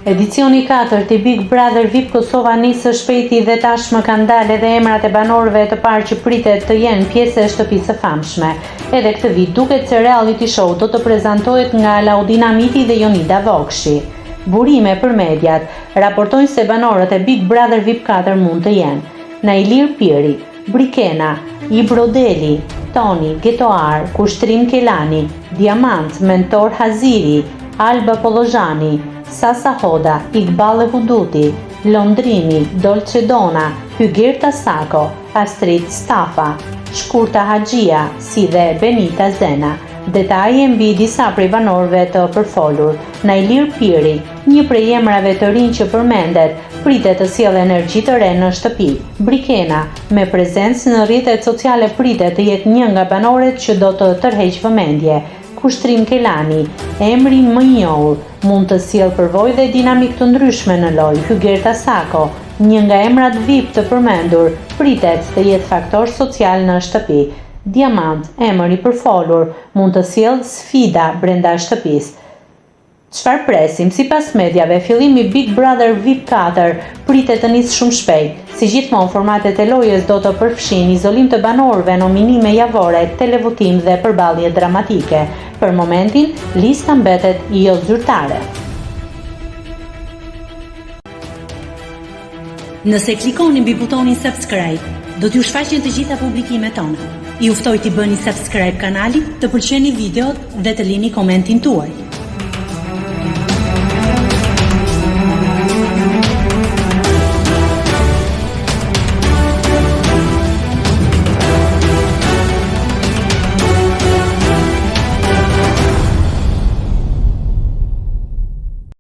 Edicioni 4 i Big Brother VIP Kosova nisë shpejti dhe tashmë kanë dalë edhe emrat e banorëve të parë që pritet të jenë pjesë e shtëpisë së famshme. Edhe këtë vit duket se reality show do të prezantohet nga Laudina Miti dhe Jonida Vokshi. Burime për mediat raportojnë se banorët e Big Brother VIP 4 mund të jenë Nailir Piri, Brikena, Ibrodeli, Toni, Getoar, Kushtrin Kelani, Diamant, Mentor Haziri, Alba Polozhani, Sasa Hoda, Iqbal Huduti, Londrini, Dolcedona, Hygirta Sako, Astrid Stafa, Shkurta Haxhia, si dhe Benita Zena. Detaje mbi disa prej banorëve të përfolur. Nailir Piri, një prej emrave të rinj që përmendet, pritet të sjellë energji të re në shtëpi. Brikena, me prezencë në rrjetet sociale pritet të jetë një nga banorët që do të tërheqë vëmendje. Kushtrin Kelani, emri më i njohur, mund të sjellë përvojë dhe dinamik të ndryshme në lojë. Hygirta Sako, një nga emrat VIP të përmendur, pritet të jetë faktor social në shtëpi. Diamant, emër i përfolur, mund të sjellë sfida brenda shtëpisë. Çfarë presim? Sipas mediave, fillimi Big Brother VIP 4 pritet të nisë shumë shpejt. Si gjithmonë, formatet e lojës do të përfshin izolim të banorëve, nominime javore, televotim dhe përballje dramatike. Për momentin, lista mbetet jo zyrtare. Nëse klikoni mbi butonin subscribe, do t'ju shfaqen të gjitha publikimet tona. Ju ftoj t'i bëni subscribe kanalit, të pëlqeni videot dhe të lini komentin tuaj.